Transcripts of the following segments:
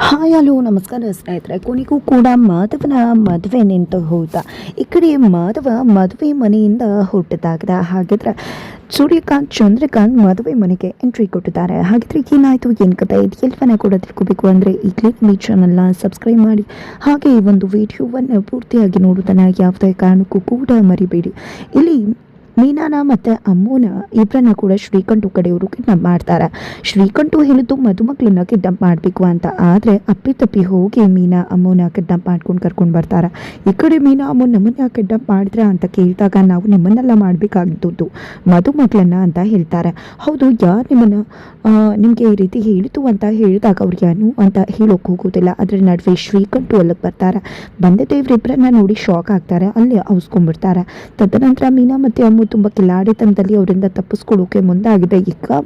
Hi hello ನಮಸ್ಕಾರ ಸ್ನೇಹಿತರೆ. ಕೊನೆಗೂ ಕೂಡ ಮಾಧವನ ಮದುವೆ ನಿಂತು ಹೋದ. ಈ ಕಡೆ ಮಾಧವ ಮದುವೆ ಮನೆಯಿಂದ ಹುಟ್ಟಿದಾಗದ. ಹಾಗಿದ್ರೆ ಸೂರ್ಯಕಾಂತ್ ಚಂದ್ರಕಾಂತ್ ಮದುವೆ ಮನೆಗೆ ಎಂಟ್ರಿ ಕೊಟ್ಟಿದ್ದಾರೆ. ಹಾಗಿದ್ರೆ ಏನಾಯಿತು, ಏನು ಕಥೆ, ಇದು ಎಲ್ಲವನ್ನ ಕೂಡ ತಿಳ್ಕೋಬೇಕು ಅಂದರೆ ಈಗಲೇ ನಮ್ಮ ಈ ಚಾನಲ್ನ ಸಬ್ಸ್ಕ್ರೈಬ್ ಮಾಡಿ, ಹಾಗೆ ಈ ಒಂದು ವಿಡಿಯೋವನ್ನು ಪೂರ್ತಿಯಾಗಿ ನೋಡೋದನ್ನು ಯಾವುದೇ ಕಾರಣಕ್ಕೂ ಕೂಡ ಮರಿಬೇಡಿ. ಇಲ್ಲಿ ಮೀನಾನ ಮತ್ತು ಅಮ್ಮನ ಇಬ್ಬರನ್ನ ಕೂಡ ಶ್ರೀಕಂಠು ಕಡೆಯವರು ಕಿಡ್ನಾಪ್ ಮಾಡ್ತಾರೆ. ಶ್ರೀಕಂಠು ಹೇಳಿದ್ದು ಮದುಮಕ್ಕಳನ್ನ ಕಿಡ್ನಾಪ್ ಮಾಡಬೇಕು ಅಂತ, ಆದರೆ ಅಪ್ಪಿತಪ್ಪಿ ಹೋಗಿ ಮೀನಾ ಅಮ್ಮನ ಕಿಡ್ನಾಪ್ ಮಾಡ್ಕೊಂಡು ಕರ್ಕೊಂಡು ಬರ್ತಾರೆ. ಈ ಕಡೆ ಮೀನಾ ಅಮ್ಮ ನಮ್ಮನ್ನ ಕಿಡ್ನಾಪ್ ಮಾಡಿದ್ರೆ ಅಂತ ಕೇಳಿದಾಗ ನಾವು ನಿಮ್ಮನ್ನೆಲ್ಲ ಮಾಡಬೇಕಾಗಿದ್ದು ಮದುಮಕ್ಕಳನ್ನ ಅಂತ ಹೇಳ್ತಾರೆ. ಹೌದು, ಯಾರು ನಿಮಗೆ ಈ ರೀತಿ ಹೇಳಿತು ಅಂತ ಹೇಳಿದಾಗ ಅವ್ರು ಏನು ಅಂತ ಹೇಳೋಕೆ ಹೋಗೋದಿಲ್ಲ. ಅದರ ನಡುವೆ ಶ್ರೀಕಂಠು ಅಲ್ಲಿಗೆ ಬರ್ತಾರೆ. ಬಂದಿದ್ದ ಇವರಿಬ್ಬರನ್ನ ನೋಡಿ ಶಾಕ್ ಆಗ್ತಾರೆ, ಅಲ್ಲಿ ಔಸ್ಕೊಂಡ್ಬಿಡ್ತಾರೆ. ತದನಂತರ ಮೀನಾ ಮತ್ತು ಅಮ್ಮ ತುಂಬ ಕಿಲಾಡಿತನದಲ್ಲಿ ಅವರಿಂದ ತಪ್ಪಿಸ್ಕೊಳ್ಳೋಕೆ ಮುಂದಾಗಿದೆ,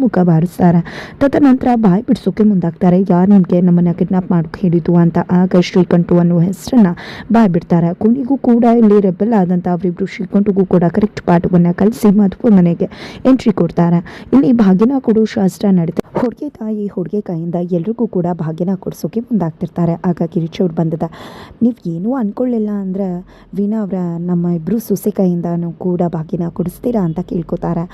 ಮುಖ ಬಾರಿಸ್ತಾರೆ. ತದನಂತರ ಬಾಯಿ ಬಿಡಿಸೋಕೆ ಮುಂದಾಗ್ತಾರೆ, ಯಾರು ನಿಮಗೆ ನಮ್ಮನ್ನ ಕಿಡ್ನಾಪ್ ಮಾಡೋಕೆ ಹೇಳಿದ್ದು ಅಂತ. ಆಗ ಶ್ರೀಕಂಠು ಅನ್ನೋ ಹೆಸರನ್ನ ಬಾಯಿ ಬಿಡ್ತಾರೆ. ಕೊನೆಗೂ ಕೂಡ ಇಲ್ಲಿ ರೆಬೆಲ್ ಆದಂಥ ಅವರಿಬ್ರು ಶ್ರೀಕಂಠಗೂ ಕೂಡ ಕರೆಕ್ಟ್ ಪಾಠವನ್ನು ಕಲಿಸಿ ಮದುವೆ ಮನೆಗೆ ಎಂಟ್ರಿ ಕೊಡ್ತಾರೆ. ಇಲ್ಲಿ ಭಾಗ್ಯನ ಕೊಡೋ ಶಾಸ್ತ್ರ ನಡೀತಾರೆ. ಹುಡುಗಿ ತಾಯಿ ಹುಡುಗಿ ಕೈಯಿಂದ ಎಲ್ರಿಗೂ ಕೂಡ ಭಾಗ್ಯನ ಕೊಡಿಸೋಕೆ ಮುಂದಾಗ್ತಿರ್ತಾರೆ. ಆಗ ಕಿರಿಚ್ ಅವ್ರು ಬಂದದ, ನೀವು ಏನೂ ಅಂದ್ಕೊಳ್ಳಿಲ್ಲ ಅಂದರೆ ವೀಣಾ ಅವರ ನಮ್ಮ ಇಬ್ಬರು ಸೊಸೆ ಕೈಯಿಂದನೂ ಕೂಡ ಭಾಗ್ಯನ ಕೊಡಿಸ್ತೀರಾ ಅಂತ ಕೇಳ್ಕೊತಾರೆ.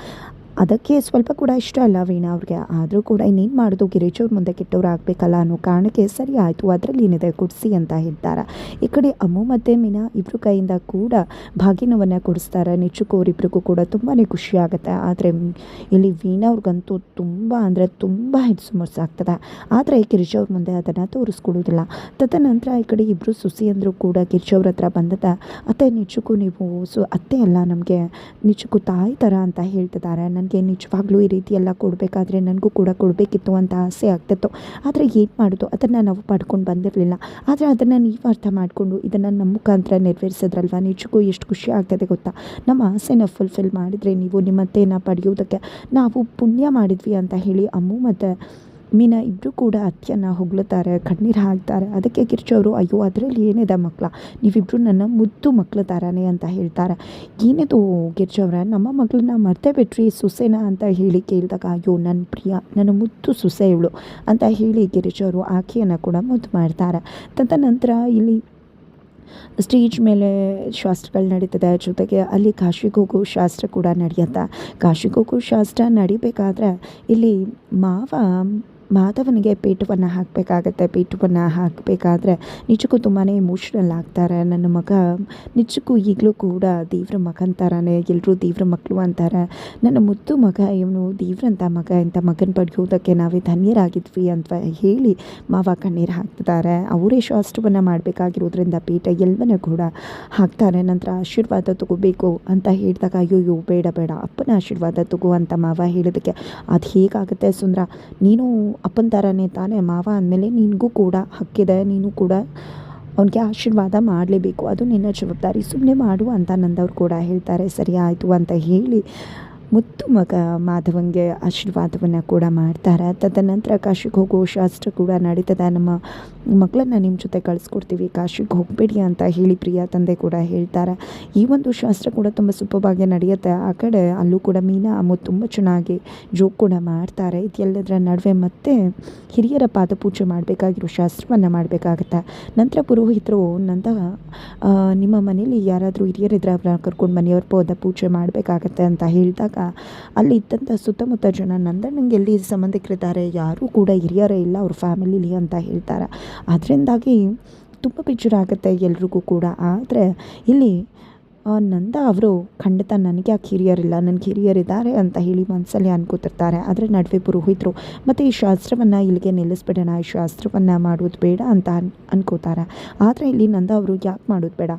ಅದಕ್ಕೆ ಸ್ವಲ್ಪ ಕೂಡ ಇಷ್ಟ ಅಲ್ಲ ವೀಣಾ ಅವ್ರಿಗೆ. ಆದರೂ ಕೂಡ ಇನ್ನೇನು ಮಾಡೋದು, ಗಿರಿಜವ್ರ ಮುಂದೆ ಕೆಟ್ಟವ್ರು ಆಗಬೇಕಲ್ಲ ಅನ್ನೋ ಕಾರಣಕ್ಕೆ ಸರಿ ಆಯಿತು, ಅದರಲ್ಲಿ ಏನಿದೆ ಕೊಡಿಸಿ ಅಂತ ಹೇಳ್ತಾರೆ. ಈ ಕಡೆ ಅಮ್ಮು ಮತ್ತು ಮೀನಾ ಇಬ್ಬರು ಕೈಯಿಂದ ಕೂಡ ಭಾಗ್ಯನವನ್ನು ಕೊಡಿಸ್ತಾರೆ. ನಿಚ್ಚುಕೋರಿಬ್ರಿಗೂ ಕೂಡ ತುಂಬಾ ಖುಷಿ ಆಗುತ್ತೆ. ಆದರೆ ಇಲ್ಲಿ ವೀಣಾ ಅವ್ರಿಗಂತೂ ತುಂಬ ಅಂದರೆ ತುಂಬ ಹೆಚ್ಚು ಆಗ್ತದೆ. ಆದರೆ ಗಿರಿಜವ್ರ ಮುಂದೆ ಅದನ್ನು ತೋರಿಸ್ಕೊಡೋದಿಲ್ಲ. ತದನಂತರ ಈ ಕಡೆ ಇಬ್ಬರು ಸುಸಿಯಂದರು ಕೂಡ ಗಿರಿಜವ್ರ ಹತ್ರ ಬಂದದ, ಅತ್ತೆ ನಿಚ್ಚುಕು ನೀವು ಅತ್ತೆ ಅಲ್ಲ, ನಮಗೆ ನಿಚ್ಚುಕು ತಾಯಿ ಥರ ಅಂತ ಹೇಳ್ತಿದ್ದಾರೆ. ನನಗೆ ನಿಜವಾಗ್ಲೂ ಈ ರೀತಿ ಎಲ್ಲ ಕೊಡಬೇಕಾದ್ರೆ ನನಗೂ ಕೂಡ ಕೊಡಬೇಕಿತ್ತು ಅಂತ ಆಸೆ ಆಗ್ತಿತ್ತು. ಆದರೆ ಏನು ಮಾಡೋದು, ಅದನ್ನು ನಾವು ಪಡ್ಕೊಂಡು ಬಂದಿರಲಿಲ್ಲ. ಆದರೆ ಅದನ್ನು ನೀವು ಅರ್ಥ ಮಾಡಿಕೊಂಡು ಇದನ್ನು ನಮ್ಮ ಮುಖಾಂತರ ನೆರವೇರಿಸಿದ್ರಲ್ವ, ನಿಜಕ್ಕೂ ಎಷ್ಟು ಖುಷಿ ಆಗ್ತದೆ ಗೊತ್ತಾ. ನಮ್ಮ ಆಸೆನ ಫುಲ್ಫಿಲ್ ಮಾಡಿದರೆ ನೀವು ನಿಮ್ಮತ್ತೆನ ಪಡೆಯೋದಕ್ಕೆ ನಾವು ಪುಣ್ಯ ಮಾಡಿದ್ವಿ ಅಂತ ಹೇಳಿ ಅಮ್ಮು ಮತ್ತು ಮೀನಾ ಇಬ್ಬರು ಕೂಡ ಅತ್ತೆಯನ್ನು ಹೊಗಳುತ್ತಾರೆ, ಕಣ್ಣೀರು ಹಾಕ್ತಾರೆ. ಅದಕ್ಕೆ ಕಿರ್ಚವರು, ಅಯ್ಯೋ ಅದರಲ್ಲಿ ಏನಿದೆ ಮಕ್ಕಳ, ನೀವಿಬ್ಬರು ನನ್ನ ಮುದ್ದು ಮಕ್ಕಳ ಥರನೇ ಅಂತ ಹೇಳ್ತಾರೆ. ಏನಿದು ಗಿರ್ಜವ್ರ, ನಮ್ಮ ಮಗಳನ್ನ ಮರ್ತೇ ಬಿಟ್ರಿ ಸೊಸೆನ ಅಂತ ಹೇಳಿ ಕೇಳಿದಾಗ, ಅಯ್ಯೋ ನನ್ನ ಪ್ರಿಯ, ನನ್ನ ಮುದ್ದು ಸೊಸೆ ಇವಳು ಅಂತ ಹೇಳಿ ಗಿರಿಜವರು ಆಕೆಯನ್ನು ಕೂಡ ಮುದ್ದು ಮಾಡ್ತಾರೆ. ತದನಂತರ ಇಲ್ಲಿ ಸ್ಟೇಜ್ ಮೇಲೆ ಶಾಸ್ತ್ರಗಳು ನಡೀತದೆ, ಜೊತೆಗೆ ಅಲ್ಲಿ ಕಾಶಿಗೆ ಹೋಗೋ ಶಾಸ್ತ್ರ ಕೂಡ ನಡೆಯುತ್ತೆ. ಕಾಶಿಗೆ ಹೋಗೋ ಶಾಸ್ತ್ರ ನಡಿಬೇಕಾದ್ರೆ ಇಲ್ಲಿ ಮಾಧವನಿಗೆ ಪೀಠವನ್ನು ಹಾಕಬೇಕಾಗತ್ತೆ. ಪೀಠವನ್ನು ಹಾಕಬೇಕಾದ್ರೆ ನಿಜಕ್ಕೂ ತುಂಬಾ ಎಮೋಷ್ನಲ್ ಆಗ್ತಾರೆ. ನನ್ನ ಮಗ ನಿಜಕ್ಕೂ ಈಗಲೂ ಕೂಡ ದೇವ್ರ ಮಗನ ಥರನೇ, ಎಲ್ಲರೂ ದೇವ್ರ ಮಕ್ಕಳು ಅಂತಾರೆ. ನನ್ನ ಮುದ್ದು ಮಗ ಇವನು ದೇವ್ರಂಥ ಮಗ, ಇಂಥ ಮಗನ ಪಡೆಯೋದಕ್ಕೆ ನಾವೇ ಧನ್ಯರಾಗಿದ್ವಿ ಅಂತ ಹೇಳಿ ಮಾವ ಕಣ್ಣೀರು ಹಾಕ್ತಿದ್ದಾರೆ. ಅವರೇ ಶಾಸ್ತ್ರವನ್ನು ಮಾಡಬೇಕಾಗಿರೋದ್ರಿಂದ ಪೀಠ ಎಲ್ಲವನ್ನೂ ಕೂಡ ಹಾಕ್ತಾರೆ. ನಂತರ ಆಶೀರ್ವಾದ ತಗೋಬೇಕು ಅಂತ ಹೇಳಿದಾಗ, ಅಯ್ಯೋ ಬೇಡ ಬೇಡ, ಅಪ್ಪನ ಆಶೀರ್ವಾದ ತಗೋ ಅಂತ ಮಾವ ಹೇಳಿದಕ್ಕೆ, ಅದು ಹೇಗಾಗುತ್ತೆ ಸುಂದರ, ನೀನು ಅಪ್ಪನ ಥರನೇ ತಾನೇ, ಮಾವ ಅಂದಮೇಲೆ ನಿನಗೂ ಕೂಡ ಹಕ್ಕಿದೆ, ನೀನು ಕೂಡ ಅವನಿಗೆ ಆಶೀರ್ವಾದ ಮಾಡಲೇಬೇಕು, ಅದು ನಿನ್ನ ಜವಾಬ್ದಾರಿ, ಸುಮ್ಮನೆ ಮಾಡು ಅಂತ ನಂದವ್ರು ಕೂಡ ಹೇಳ್ತಾರೆ. ಸರಿ ಆಯಿತು ಅಂತ ಹೇಳಿ ಮುತ್ತು ಮಗ ಮಾಧವಂಗೆ ಆಶೀರ್ವಾದವನ್ನು ಕೂಡ ಮಾಡ್ತಾರೆ. ತದನಂತರ ಕಾಶಿಗೆ ಹೋಗೋ ಶಾಸ್ತ್ರ ಕೂಡ ನಡೀತದೆ. ನಮ್ಮ ಮಕ್ಕಳನ್ನ ನಿಮ್ಮ ಜೊತೆ ಕಳಿಸ್ಕೊಡ್ತೀವಿ, ಕಾಶಿಗೆ ಹೋಗಬೇಡಿ ಅಂತ ಹೇಳಿ ಪ್ರಿಯ ತಂದೆ ಕೂಡ ಹೇಳ್ತಾರೆ. ಈ ಒಂದು ಶಾಸ್ತ್ರ ಕೂಡ ತುಂಬ ಸುಲಭವಾಗಿ ನಡೆಯುತ್ತೆ. ಆ ಕಡೆ ಅಲ್ಲೂ ಕೂಡ ಮೀನಾ ಅಮ್ಮ ತುಂಬ ಚೆನ್ನಾಗಿ ಜೋಕ್ ಕೂಡ ಮಾಡ್ತಾರೆ. ಇದೆಲ್ಲದರ ನಡುವೆ ಮತ್ತೆ ಹಿರಿಯರ ಪಾದಪೂಜೆ ಮಾಡಬೇಕಾಗಿರೋ ಶಾಸ್ತ್ರವನ್ನು ಮಾಡಬೇಕಾಗತ್ತೆ. ನಂತರ ಪುರೋಹಿತರು ನಿಮ್ಮ ಮನೇಲಿ ಯಾರಾದರೂ ಹಿರಿಯರಿದ್ರೆ ಅವ್ರನ್ನ ಕರ್ಕೊಂಡು ಮನೆಯವ್ರ ಪೂಜೆ ಮಾಡಬೇಕಾಗತ್ತೆ ಅಂತ ಹೇಳಿದಾಗ, ಅಲ್ಲಿ ಇದ್ದಂಥ ಸುತ್ತಮುತ್ತ ಜನ ನಂದಣ್ಣಂಗೆ ಎಲ್ಲಿ ಸಂಬಂಧಿಕರಿದ್ದಾರೆ, ಯಾರೂ ಕೂಡ ಹಿರಿಯರೇ ಇಲ್ಲ ಅವ್ರ ಫ್ಯಾಮಿಲಿಲಿ ಅಂತ ಹೇಳ್ತಾರೆ. ಅದರಿಂದಾಗಿ ತುಂಬ ಬೇಜಾರಾಗುತ್ತೆ ಎಲ್ರಿಗೂ ಕೂಡ. ಆದರೆ ಇಲ್ಲಿ ನಂದ ಅವರು ಖಂಡಿತ ನನಗೆ ಯಾಕೆ ಹಿರಿಯರಿಲ್ಲ, ನನಗೆ ಹಿರಿಯರಿದ್ದಾರೆ ಅಂತ ಹೇಳಿ ಮನಸ್ಸಲ್ಲಿ ಅನ್ಕೋತಿರ್ತಾರೆ. ಅದರ ನಡುವೆ ಪುರೋಹಿತರು ಮತ್ತು ಈ ಶಾಸ್ತ್ರವನ್ನು ಇಲ್ಲಿಗೆ ನಿಲ್ಲಿಸ್ಬಿಡೋಣ, ಈ ಶಾಸ್ತ್ರವನ್ನು ಮಾಡೋದು ಬೇಡ ಅಂತ ಅನ್ಕೋತಾರೆ. ಆದರೆ ಇಲ್ಲಿ ನಂದ ಅವರು ಯಾಕೆ ಮಾಡೋದು ಬೇಡ,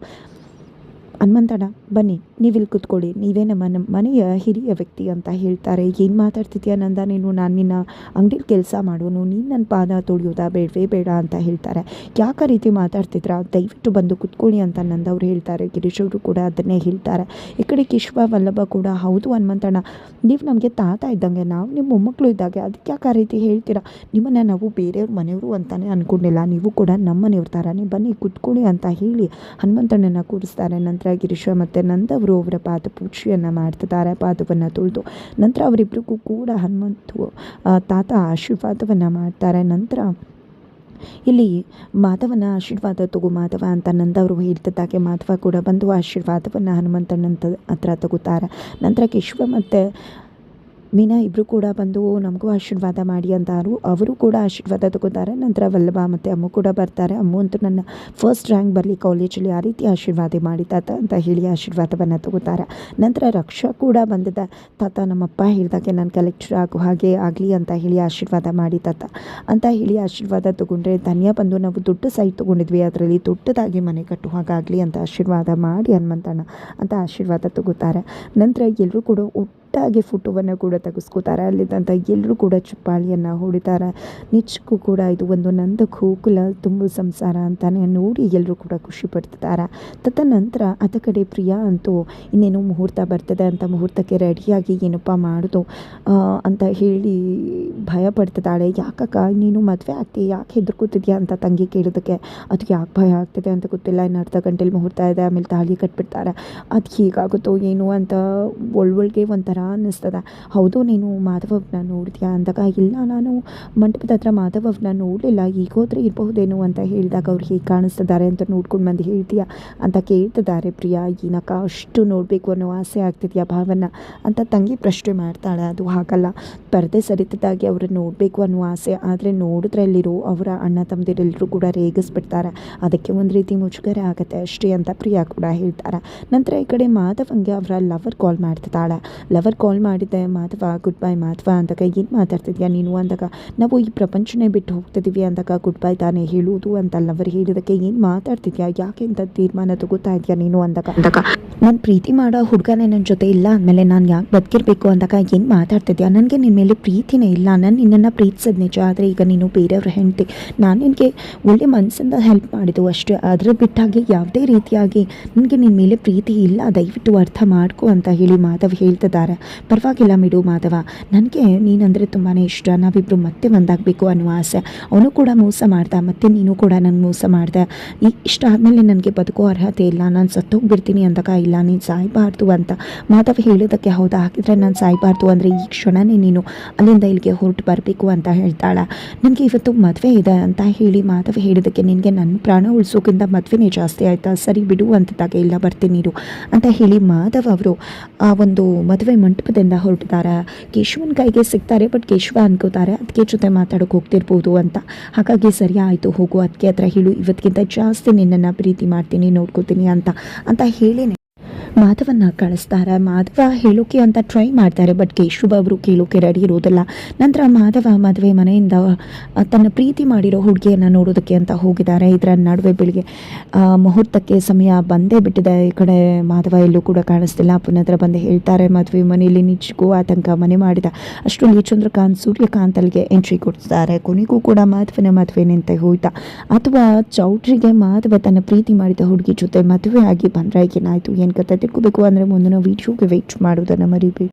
ಹನುಮಂತಣ್ಣ ಬನ್ನಿ, ನೀವಿಲ್ಲಿ ಕೂತ್ಕೊಳ್ಳಿ, ನೀವೇ ನಮ್ಮ ಮನೆಯ ಹಿರಿಯ ವ್ಯಕ್ತಿ ಅಂತ ಹೇಳ್ತಾರೆ. ಏನು ಮಾತಾಡ್ತಿದ್ಯಾ ನಂದ ನೀನು, ನಾನು ನಿನ್ನ ಅಂಗಡಿಲಿ ಕೆಲಸ ಮಾಡೋನು, ನೀನು ನನ್ನ ಪಾದ ತೊಳೆಯೋದಾ, ಬೇಡವೇ ಬೇಡ ಅಂತ ಹೇಳ್ತಾರೆ. ಯಾಕೆ ರೀತಿ ಮಾತಾಡ್ತಿದ್ರಾ, ದಯವಿಟ್ಟು ಬಂದು ಕೂತ್ಕೊಳ್ಳಿ ಅಂತ ನಂದವ್ರು ಹೇಳ್ತಾರೆ. ಗಿರೀಶವರು ಕೂಡ ಅದನ್ನೇ ಹೇಳ್ತಾರೆ. ಈ ಕಡೆ ಕೇಶವ ವಲ್ಲಭ ಕೂಡ, ಹೌದು ಹನುಮಂತಣ್ಣ, ನೀವು ನಮಗೆ ತಾತ ಇದ್ದಂಗೆ, ನಾವು ನಿಮ್ಮ ಮೊಮ್ಮಕ್ಕಳು ಇದ್ದಾಗೆ, ಅದಕ್ಕೆ ಯಾಕೆ ಆ ರೀತಿ ಹೇಳ್ತೀರಾ, ನಿಮ್ಮನ್ನು ನಾವು ಬೇರೆಯವ್ರ ಮನೆಯವರು ಅಂತಲೇ ಅಂದ್ಕೊಂಡಿಲ್ಲ, ನೀವು ಕೂಡ ನಮ್ಮ ಮನೆಯವ್ರ ಥರನೇ, ಬನ್ನಿ ಕೂತ್ಕೊಳ್ಳಿ ಅಂತ ಹೇಳಿ ಹನುಮಂತಣ್ಣನ ಕೂರಿಸ್ತಾರೆ. ನಂತರ ಗಿರೀಶ ಮತ್ತು ನಂದವರು ಅವರ ಪಾದಪೂಜೆಯನ್ನು ಮಾಡ್ತಿದ್ದಾರೆ, ಪಾದವನ್ನು ತೊಳೆದು. ನಂತರ ಅವರಿಬ್ಬರಿಗೂ ಕೂಡ ಹನುಮಂತು ತಾತ ಆಶೀರ್ವಾದವನ್ನು ಮಾಡ್ತಾರೆ. ನಂತರ ಇಲ್ಲಿ ಮಾಧವನ ಆಶೀರ್ವಾದ ತಗೋ ಮಾಧವ ಅಂತ ನಂದವರು ಹೇಳ್ತಿದ್ದಾಗೆ ಮಾಧವ ಕೂಡ ಬಂದು ಆಶೀರ್ವಾದವನ್ನು ಹನುಮಂತನಂತ ಹತ್ರ ತಗೋತಾರೆ. ನಂತರ ಕೇಶವ ಮತ್ತು ಮೀನಾ ಇಬ್ಬರು ಕೂಡ ಬಂದು ನಮಗೂ ಆಶೀರ್ವಾದ ಮಾಡಿ ಅಂತಾರು. ಅವರು ಕೂಡ ಆಶೀರ್ವಾದ ತಗೋತಾರೆ. ನಂತರ ವಲ್ಲಭ ಮತ್ತು ಅಮ್ಮು ಕೂಡ ಬರ್ತಾರೆ. ಅಮ್ಮು ಅಂತೂ ನನ್ನ ಫಸ್ಟ್ ರ್ಯಾಂಕ್ ಬರಲಿ ಕಾಲೇಜಲ್ಲಿ ಆ ರೀತಿ ಆಶೀರ್ವಾದ ಮಾಡಿ ತಾತ ಅಂತ ಹೇಳಿ ಆಶೀರ್ವಾದವನ್ನು ತಗೋತಾರೆ. ನಂತರ ರಕ್ಷಾ ಕೂಡ ಬಂದಿದೆ. ತಾತ ನಮ್ಮಪ್ಪ ಹೇಳಿದಾಗೆ ನಾನು ಕಲೆಕ್ಟರ್ ಆಗೋ ಹಾಗೆ ಆಗಲಿ ಅಂತ ಹೇಳಿ ಆಶೀರ್ವಾದ ಮಾಡಿ ತಾತ ಅಂತ ಹೇಳಿ ಆಶೀರ್ವಾದ ತೊಗೊಂಡ್ರೆ. ಧನ್ಯ ಬಂದು ನಾವು ದೊಡ್ಡ ಸೈಟ್ ತೊಗೊಂಡಿದ್ವಿ, ಅದರಲ್ಲಿ ದೊಡ್ಡದಾಗಿ ಮನೆ ಕಟ್ಟುವ ಹಾಗಾಗಲಿ ಅಂತ ಆಶೀರ್ವಾದ ಮಾಡಿ ಹನುಮಂತಣ್ಣ ಅಂತ ಆಶೀರ್ವಾದ ತಗೋತಾರೆ. ನಂತರ ಎಲ್ಲರೂ ಕೂಡ ಒಟ್ಟಾಗಿ ಫೋಟೋವನ್ನು ಕೂಡ ತೆಗೆಸ್ಕೋತಾರೆ. ಅಲ್ಲಿದ್ದಂಥ ಎಲ್ಲರೂ ಕೂಡ ಚಪ್ಪಾಳಿಯನ್ನು ಹೊಡಿತಾರೆ. ನಿಜಕ್ಕೂ ಕೂಡ ಇದು ಒಂದು ನಂದ ಗೋಕುಲ ತುಂಬ ಸಂಸಾರ ಅಂತಾನೆ ನೋಡಿ ಎಲ್ಲರೂ ಕೂಡ ಖುಷಿ ಪಡ್ತಿದ್ದಾರೆ. ತದನಂತರ ಅದ ಕಡೆ ಪ್ರಿಯಾ ಅಂತೂ ಇನ್ನೇನು ಮುಹೂರ್ತ ಬರ್ತದೆ ಅಂತ ಮುಹೂರ್ತಕ್ಕೆ ರೆಡಿಯಾಗಿ ಏನಪ್ಪ ಮಾಡೋದು ಅಂತ ಹೇಳಿ ಭಯ ಪಡ್ತಿದ್ದಾಳೆ. ಯಾಕಕ್ಕ ನೀನು ಮದುವೆ ಆಗ್ತಿ, ಯಾಕೆ ಹೆದರ್ಕೋತಿದ್ಯಾ ಅಂತ ತಂಗಿ ಕೇಳೋದಕ್ಕೆ ಅದಕ್ಕೆ ಯಾಕೆ ಭಯ ಆಗ್ತಿದೆ ಅಂತ ಗೊತ್ತಿಲ್ಲ, ಇನ್ನು ಅರ್ಧ ಗಂಟೆಲಿ ಮುಹೂರ್ತ ಇದೆ, ಆಮೇಲೆ ತಾಳಿ ಕಟ್ಬಿಡ್ತಾರೆ, ಅದು ಹೇಗಾಗುತ್ತೋ ಏನು ಅಂತ ಒಳಗೆ ಒಂಥರ ಅನ್ನಿಸ್ತದೆ. ಹೌದು ನೀನು ಮಾಧವವ್ನ ನೋಡಿದ್ಯಾ ಅಂದಾಗ ಇಲ್ಲ ನಾನು ಮಂಟಪದ ಹತ್ರ ಮಾಧವವ್ನ ನೋಡಲಿಲ್ಲ, ಈಗ ಹೋದ್ರೆ ಇರಬಹುದೇನೋ ಅಂತ ಹೇಳಿದಾಗ ಅವ್ರು ಹೇಗೆ ಕಾಣಿಸ್ತಿದ್ದಾರೆ ಅಂತ ನೋಡ್ಕೊಂಡು ಬಂದು ಹೇಳ್ತೀಯಾ ಅಂತ ಕೇಳ್ತಿದ್ದಾರೆ. ಪ್ರಿಯಾ ಏನಕ್ಕ ಅಷ್ಟು ನೋಡಬೇಕು ಅನ್ನೋ ಆಸೆ ಆಗ್ತಿದೆಯಾ ಭಾವನ ಅಂತ ತಂಗಿ ಪ್ರಶ್ನೆ ಮಾಡ್ತಾಳೆ. ಅದು ಹಾಗಲ್ಲ, ಪರದೆ ಸರಿತದಾಗಿ ಅವ್ರನ್ನ ನೋಡಬೇಕು ಅನ್ನೋ ಆಸೆ, ಆದರೆ ನೋಡಿದ್ರಲ್ಲಿರೋ ಅವರ ಅಣ್ಣ ತಮ್ಮದಿರೆಲ್ಲರೂ ಕೂಡ ರೇಗಿಸ್ಬಿಡ್ತಾರೆ, ಅದಕ್ಕೆ ಒಂದು ರೀತಿ ಮುಜುಗರ ಆಗುತ್ತೆ ಅಷ್ಟೇ ಅಂತ ಪ್ರಿಯಾ ಕೂಡ ಹೇಳ್ತಾರೆ. ನಂತರ ಈ ಕಡೆ ಮಾಧವಂಗೆ ಅವರ ಲವರ್ ಕಾಲ್ ಮಾಡ್ತಿದ್ದಾಳೆ. ಲವರ್ ಕಾಲ್ ಮಾಡಿದ್ದೆ, ಮಾಧವ ಗುಡ್ ಬೈ ಮಾಧವ ಅಂದಾಗ ಏನು ಮಾತಾಡ್ತಿದ್ಯಾ ನೀನು ಅಂದಾಗ ನಾವು ಈ ಪ್ರಪಂಚನೇ ಬಿಟ್ಟು ಹೋಗ್ತಿದ್ದೀವಿ ಅಂದಾಗ ಗುಡ್ ಬೈ ತಾನೇ ಹೇಳುವುದು ಅಂತ ಲವರ್ ಹೇಳಿದಕ್ಕೆ ಏನು ಮಾತಾಡ್ತಿದ್ಯಾ, ಯಾಕೆ ಅಂತ ತೀರ್ಮಾನ ತಗೋತಾ ಇದೆಯಾ ನೀನು ಅಂದಾಗ ನಾನು ಪ್ರೀತಿ ಮಾಡೋ ಹುಡುಗನೇ ನನ್ನ ಜೊತೆ ಇಲ್ಲ ಅಂದಮೇಲೆ ನಾನು ಯಾಕೆ ಬದುಕಿರಬೇಕು ಅಂದಾಗ ಏನು ಮಾತಾಡ್ತಿದ್ಯಾ, ನನಗೆ ನಿನ್ನ ಮೇಲೆ ಪ್ರೀತಿನೇ ಇಲ್ಲ, ನಾನು ನಿನ್ನನ್ನು ಪ್ರೀತಿಸೋದು ನಿಜ, ಆದರೆ ಈಗ ನೀನು ಬೇರೆಯವ್ರ ಹೆಂಡತಿ, ನಾನು ನಿನಗೆ ಒಳ್ಳೆ ಮನಸ್ಸಿಂದ ಹೆಲ್ಪ್ ಮಾಡಿದ್ದು ಅಷ್ಟೇ, ಅದರ ಬಿಟ್ಟಾಗಿ ಯಾವುದೇ ರೀತಿಯಾಗಿ ನನಗೆ ನಿನ್ನ ಮೇಲೆ ಪ್ರೀತಿ ಇಲ್ಲ, ದಯವಿಟ್ಟು ಅರ್ಥ ಮಾಡ್ಕೊ ಅಂತ ಹೇಳಿ ಮಾಧವ್ ಹೇಳ್ತಿದ್ದಾರೆ. ಪರವಾಗಿಲ್ಲ ಬಿಡು ಮಾಧವ, ನನಗೆ ನೀನಂದರೆ ತುಂಬಾ ಇಷ್ಟ, ನಾವಿಬ್ಬರು ಮತ್ತೆ ಒಂದಾಗಬೇಕು ಅನ್ನೋ ಆಸೆ, ಅವನು ಕೂಡ ಮೋಸ ಮಾಡ್ದ, ಮತ್ತು ನೀನು ಕೂಡ ನನಗೆ ಮೋಸ ಮಾಡಿದೆ, ಇಷ್ಟ ಆದಮೇಲೆ ನನಗೆ ಬದುಕೋ ಅರ್ಹತೆ ಇಲ್ಲ, ನಾನು ಸತ್ತೋಗ್ಬಿಡ್ತೀನಿ ಅಂದಾಗ ಇಲ್ಲ ನೀನು ಸಾಯಬಾರ್ದು ಅಂತ ಮಾಧವ್ ಹೇಳಿದಕ್ಕೆ ಹೌದಾ ಹಾಕಿದ್ರೆ ನಾನು ಸಾಯಬಾರ್ದು ಅಂದರೆ ಈ ಕ್ಷಣನೇ ನೀನು ಅಲ್ಲಿಂದ ಇಲ್ಲಿಗೆ ಹೊರಟು ಬರಬೇಕು ಅಂತ ಹೇಳ್ತಾಳೆ. ನನಗೆ ಇವತ್ತು ಮದುವೆ ಇದೆ ಅಂತ ಹೇಳಿ ಮಾಧವ್ ಹೇಳಿದಕ್ಕೆ ನಿನಗೆ ನನ್ನ ಪ್ರಾಣ ಉಳಿಸೋಕ್ಕಿಂತ ಮದುವೆನೇ ಜಾಸ್ತಿ ಆಯಿತಾ, ಸರಿ ಬಿಡು ಅಂತಿದ್ದಾಗ ಇಲ್ಲ ಬರ್ತೀನಿ ಇರು ಅಂತ ಹೇಳಿ ಮಾಧವ್ ಅವರು ಆ ಒಂದು ಮದುವೆ ಮಂಟಪದಿಂದ ಹೊರಟಿದ್ದಾರೆ. ಕೇಶವನ ಕೈಗೆ ಸಿಗ್ತಾರೆ, ಬಟ್ ಕೇಶವ ಅನ್ಕೋತಾರೆ ಅದಕ್ಕೆ ಜೊತೆ ಮಾತಾಡೋಕೆ ಹೋಗ್ತಿರ್ಬೋದು ಅಂತ, ಹಾಗಾಗಿ ಸರಿ ಆಯಿತು ಹೋಗು ಅದಕ್ಕೆ ಹತ್ರ ಹೇಳು ಇವತ್ತಿಗಿಂತ ಜಾಸ್ತಿ ನಿನ್ನನ್ನು ಪ್ರೀತಿ ಮಾಡ್ತೀನಿ ನೋಡ್ಕೋತೀನಿ ಅಂತ ಹೇಳಿ ಮಾಧವನ್ನ ಕಳಿಸ್ತಾರೆ. ಮಾಧವ ಹೇಳೋಕೆ ಅಂತ ಟ್ರೈ ಮಾಡ್ತಾರೆ, ಬಟ್ ಕೇಶವ ಅವರು ಕೇಳೋಕೆ ರೆಡಿ ಇರೋದಿಲ್ಲ. ನಂತರ ಮಾಧವ ಮದುವೆ ಮನೆಯಿಂದ ತನ್ನ ಪ್ರೀತಿ ಮಾಡಿರೋ ಹುಡುಗಿಯನ್ನು ನೋಡೋದಕ್ಕೆ ಅಂತ ಹೋಗಿದ್ದಾರೆ. ಇದರ ನಡುವೆ ಬೆಳಿಗ್ಗೆ ಮುಹೂರ್ತಕ್ಕೆ ಸಮಯ ಬಂದೇ ಬಿಟ್ಟಿದೆ. ಈ ಕಡೆ ಮಾಧವ ಎಲ್ಲೂ ಕೂಡ ಕಾಣಿಸ್ತಿಲ್ಲ. ಪುನಃ ಹತ್ರ ಬಂದು ಹೇಳ್ತಾರೆ ಮದುವೆ ಮನೆಯಲ್ಲಿ ನಿಜಕ್ಕೂ ಆತಂಕ ಮನೆ ಮಾಡಿದ ಅಷ್ಟರಲ್ಲಿ ಚಂದ್ರಕಾಂತ್ ಸೂರ್ಯಕಾಂತ್ ಅಲ್ಲಿಗೆ ಎಂಟ್ರಿ ಕೊಡ್ತಾರೆ. ಕೊನೆಗೂ ಕೂಡ ಮಾಧವನ ಮದುವೆ ನಿಂತೆ ಹೋಯ್ತಾ, ಅಥವಾ ಚೌಟ್ರಿಗೆ ಮಾಧವ ತನ್ನ ಪ್ರೀತಿ ಮಾಡಿದ ಹುಡುಗಿ ಜೊತೆ ಮದುವೆ ಆಗಿ ಬಂದ್ರೆ ಏನಾಯಿತು ಏನು ಕತೆ ತಿಳ್ಕೋಬೇಕು ಅಂದರೆ ಮುಂದಿನ ವೀಡಿಯೋಗೆ ವೆಯ್ಟ್ ಮಾಡೋದನ್ನು ಮರಿಬೇಡಿ.